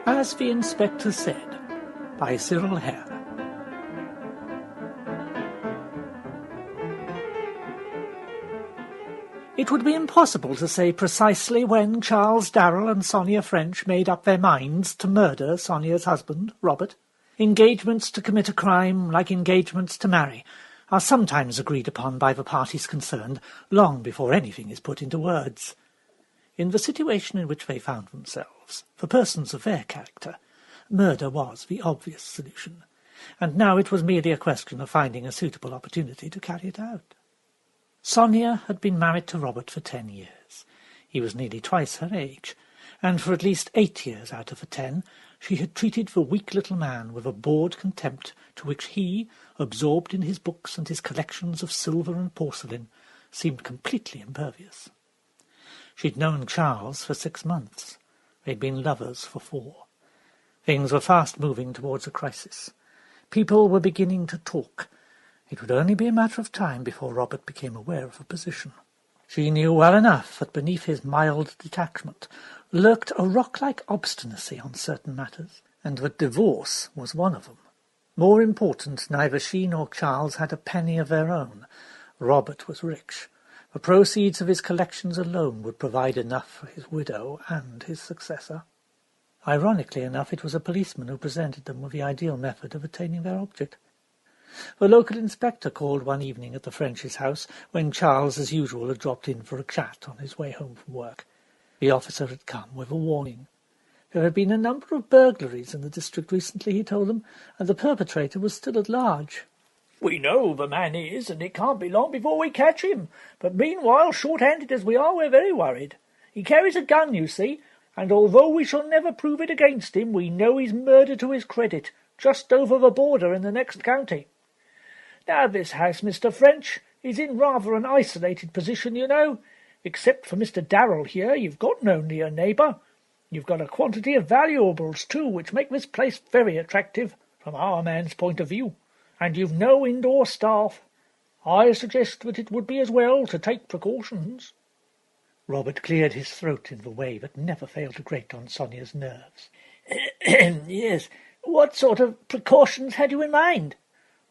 As the inspector said, by Cyril Hare. It would be impossible to say precisely when Charles Darrell and Sonia French made up their minds to murder Sonia's husband, Robert. Engagements to commit a crime, like engagements to marry, are sometimes agreed upon by the parties concerned, long before anything is put into words. In the situation in which they found themselves, for persons of their character, murder was the obvious solution, and now it was merely a question of finding a suitable opportunity to carry it out. Sonia had been married to Robert for 10 years. He was nearly twice her age, and for at least 8 years out of the 10, she had treated the weak little man with a bored contempt to which he, absorbed in his books and his collections of silver and porcelain, seemed completely impervious. She'd known Charles for 6 months. They'd been lovers for 4. Things were fast moving towards a crisis. People were beginning to talk. It would only be a matter of time before Robert became aware of the position. She knew well enough that beneath his mild detachment lurked a rock-like obstinacy on certain matters, and that divorce was one of them. More important, neither she nor Charles had a penny of their own. Robert was rich. The proceeds of his collections alone would provide enough for his widow and his successor. Ironically enough, it was a policeman who presented them with the ideal method of attaining their object. The local inspector called one evening at the French's house when Charles, as usual, had dropped in for a chat on his way home from work. The officer had come with a warning. There had been a number of burglaries in the district recently, he told them, and the perpetrator was still at large. "We know who the man is, and it can't be long before we catch him. But meanwhile, short-handed as we are, we're very worried. He carries a gun, you see, and although we shall never prove it against him, we know he's murder to his credit, just over the border in the next county. Now, this house, Mr. French, is in rather an isolated position, you know. Except for Mr. Darrell here, you've got no near neighbour. You've got a quantity of valuables, too, which make this place very attractive, from our man's point of view. And you've no indoor staff. I suggest that it would be as well to take precautions." Robert cleared his throat in the way that never failed to grate on Sonia's nerves. "Yes. What sort of precautions had you in mind?"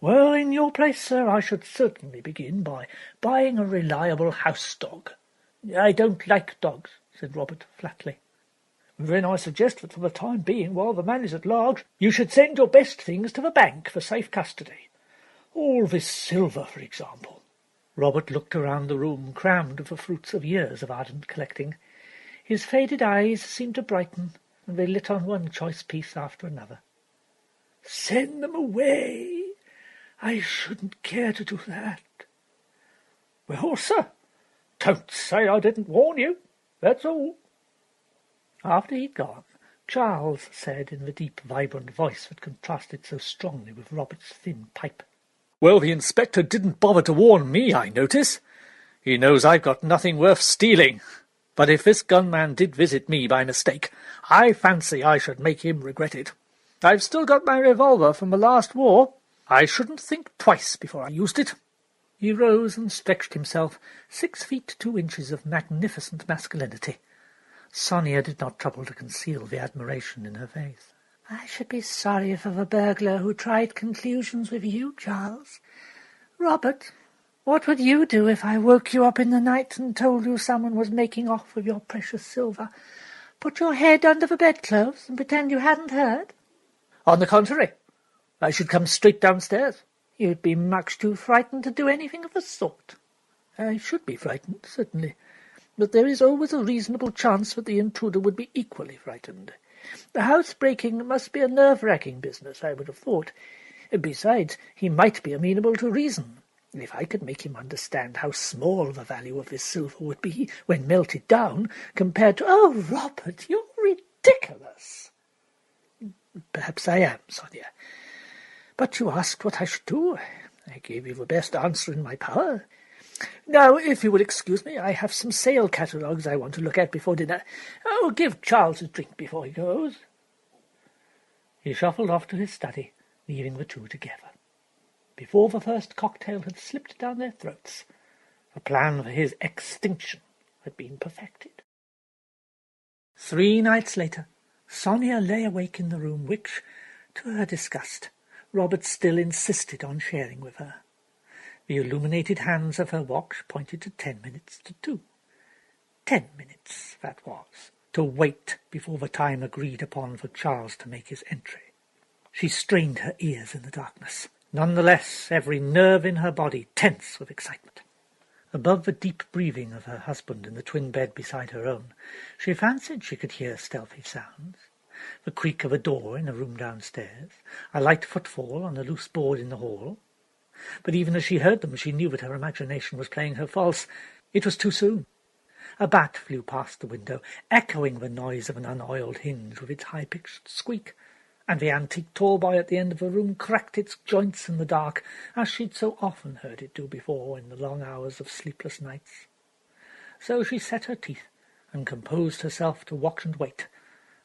"Well, in your place, sir, I should certainly begin by buying a reliable house dog." "I don't like dogs," said Robert flatly. "Then I suggest that for the time being, while the man is at large, you should send your best things to the bank for safe custody. All this silver, for example." Robert looked around the room, crammed with the fruits of years of ardent collecting. His faded eyes seemed to brighten, and they lit on one choice piece after another. "Send them away. I shouldn't care to do that." "Well, sir, don't say I didn't warn you. That's all." After he'd gone, Charles said in the deep, vibrant voice that contrasted so strongly with Robert's thin pipe, "Well, the inspector didn't bother to warn me, I notice. He knows I've got nothing worth stealing. But if this gunman did visit me by mistake, I fancy I should make him regret it. I've still got my revolver from the last war. I shouldn't think twice before I used it." He rose and stretched himself, 6 feet 2 inches of magnificent masculinity. Sonia did not trouble to conceal the admiration in her face. "I should be sorry for the burglar who tried conclusions with you, Charles. Robert, what would you do if I woke you up in the night and told you someone was making off with your precious silver? Put your head under the bedclothes and pretend you hadn't heard?" "On the contrary, I should come straight downstairs." "You'd be much too frightened to do anything of the sort." "I should be frightened, certainly, but there is always a reasonable chance that the intruder would be equally frightened. The house-breaking must be a nerve-racking business, I would have thought. Besides, he might be amenable to reason. If I could make him understand how small the value of this silver would be when melted down, compared to—" "Oh, Robert, you're ridiculous." "Perhaps I am, Sonia. But you asked what I should do. I gave you the best answer in my power. Now, if you will excuse me, I have some sale catalogues I want to look at before dinner. Oh, give Charles a drink before he goes." He shuffled off to his study, leaving the two together. Before the first cocktail had slipped down their throats, the plan for his extinction had been perfected. 3 nights later, Sonia lay awake in the room which, to her disgust, Robert still insisted on sharing with her. The illuminated hands of her watch pointed to 10 minutes to 2. 10 minutes, that was, to wait before the time agreed upon for Charles to make his entry. She strained her ears in the darkness, none the less every nerve in her body tense with excitement. Above the deep breathing of her husband in the twin bed beside her own, she fancied she could hear stealthy sounds. The creak of a door in a room downstairs, a light footfall on a loose board in the hall. But even as she heard them, she knew that her imagination was playing her false. It was too soon. A bat flew past the window, echoing the noise of an unoiled hinge with its high-pitched squeak, and the antique tall-boy at the end of the room cracked its joints in the dark, as she'd so often heard it do before in the long hours of sleepless nights. So she set her teeth and composed herself to watch and wait,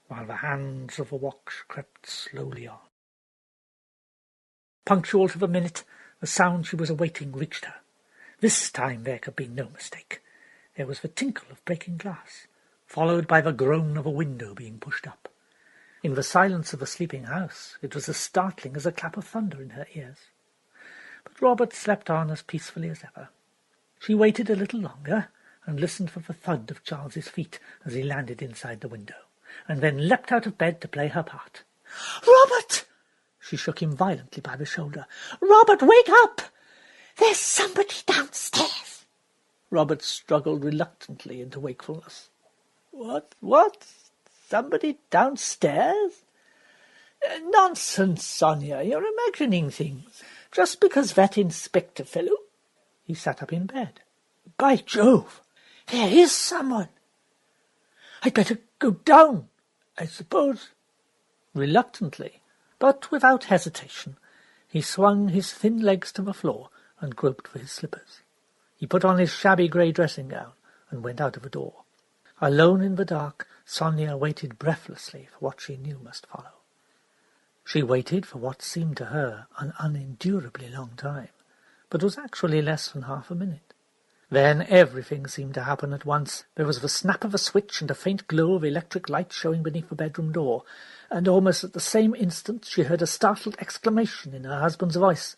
while the hands of the watch crept slowly on. Punctual to the minute, the sound she was awaiting reached her. This time there could be no mistake. There was the tinkle of breaking glass, followed by the groan of a window being pushed up. In the silence of the sleeping house, it was as startling as a clap of thunder in her ears. But Robert slept on as peacefully as ever. She waited a little longer, and listened for the thud of Charles's feet as he landed inside the window, and then leapt out of bed to play her part. "Robert!" She shook him violently by the shoulder. "Robert, wake up! There's somebody downstairs." Robert struggled reluctantly into wakefulness. What? Somebody downstairs? Nonsense, Sonia, you're imagining things. Just because that inspector fellow—" He sat up in bed. "By Jove, there is someone. I'd better go down, I suppose." Reluctantly, but without hesitation, he swung his thin legs to the floor and groped for his slippers. He put on his shabby grey dressing-gown and went out of the door. Alone in the dark, Sonia waited breathlessly for what she knew must follow. She waited for what seemed to her an unendurably long time, but was actually less than half a minute. Then everything seemed to happen at once. There was the snap of a switch and a faint glow of electric light showing beneath the bedroom door, and almost at the same instant she heard a startled exclamation in her husband's voice.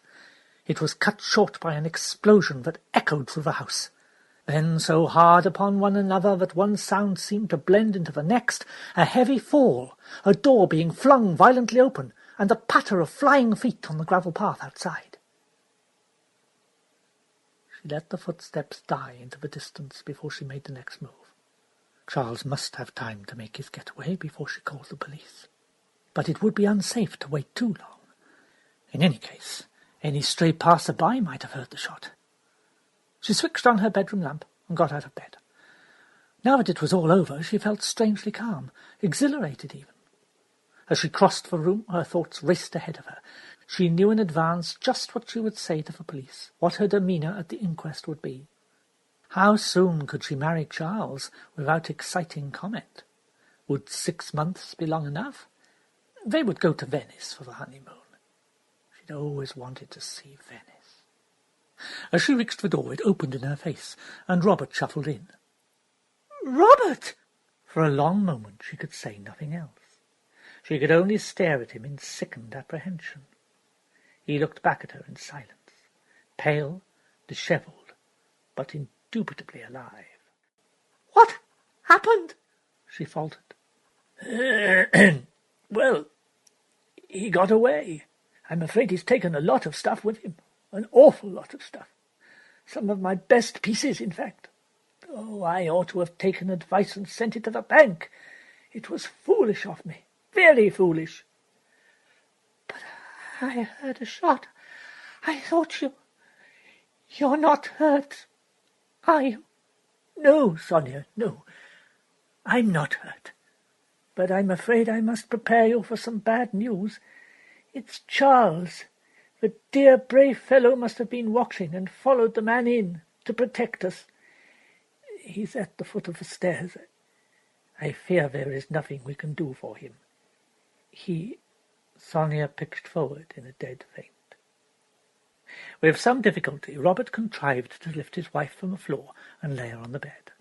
It was cut short by an explosion that echoed through the house. Then, so hard upon one another that one sound seemed to blend into the next, a heavy fall, a door being flung violently open, and the patter of flying feet on the gravel path outside. She let the footsteps die into the distance before she made the next move. Charles must have time to make his getaway before she called the police. But it would be unsafe to wait too long. In any case, any stray passer-by might have heard the shot. She switched on her bedroom lamp and got out of bed. Now that it was all over, she felt strangely calm, exhilarated even. As she crossed the room, her thoughts raced ahead of her. She knew in advance just what she would say to the police, what her demeanour at the inquest would be. How soon could she marry Charles without exciting comment? Would 6 months be long enough? They would go to Venice for the honeymoon. She'd always wanted to see Venice. As she reached the door, it opened in her face, and Robert shuffled in. "Robert!" For a long moment she could say nothing else. She could only stare at him in sickened apprehension. He looked back at her in silence, pale, dishevelled, but indubitably alive. "What happened?" she faltered. "Well, he got away. I'm afraid he's taken a lot of stuff with him. An awful lot of stuff. Some of my best pieces, in fact. Oh, I ought to have taken advice and sent it to the bank. It was foolish of me. Very foolish." "But I heard a shot. I thought you're not hurt, are you?" "No, Sonia, no. I'm not hurt. But I'm afraid I must prepare you for some bad news. It's Charles. The dear brave fellow must have been watching and followed the man in to protect us. He's at the foot of the stairs. I fear there is nothing we can do for him. Sonia pitched forward in a dead faint. With some difficulty, Robert contrived to lift his wife from the floor and lay her on the bed.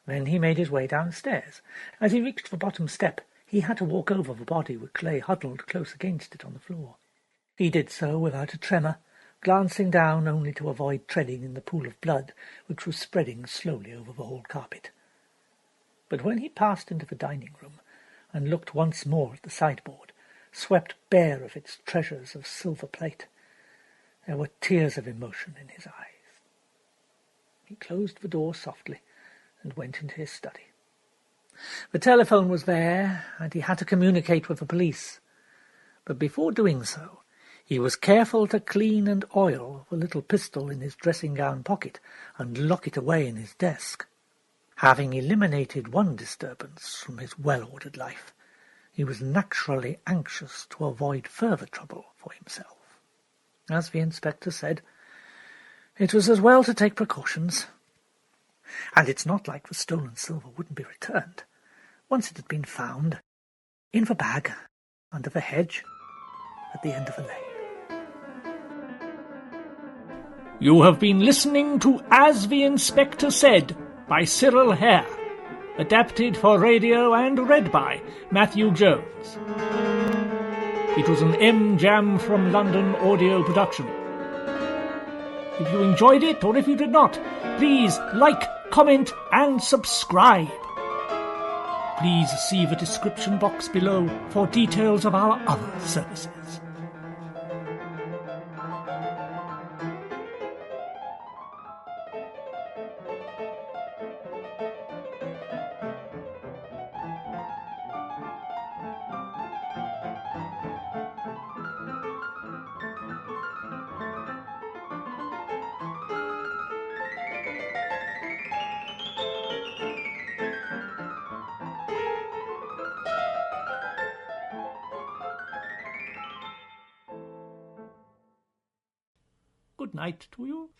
Then he made his way downstairs. As he reached the bottom step, He had to walk over the body with Clay huddled close against it on the floor. He did so without a tremor, glancing down only to avoid treading in the pool of blood which was spreading slowly over the hall carpet. But when he passed into the dining room and looked once more at the sideboard, swept bare of its treasures of silver plate, there were tears of emotion in his eyes. He closed the door softly and went into his study. The telephone was there, and he had to communicate with the police. But before doing so, he was careful to clean and oil the little pistol in his dressing-gown pocket and lock it away in his desk. Having eliminated one disturbance from his well-ordered life, he was naturally anxious to avoid further trouble for himself. As the inspector said, it was as well to take precautions. And it's not like the stolen silver wouldn't be returned, once it had been found, in the bag, under the hedge, at the end of the lane. You have been listening to As the Inspector Said by Cyril Hare, adapted for radio and read by Matthew Jones. It was an M-Jam from London audio production. If you enjoyed it, or if you did not, please like, comment and subscribe. Please see the description box below for details of our other services. Good night to you.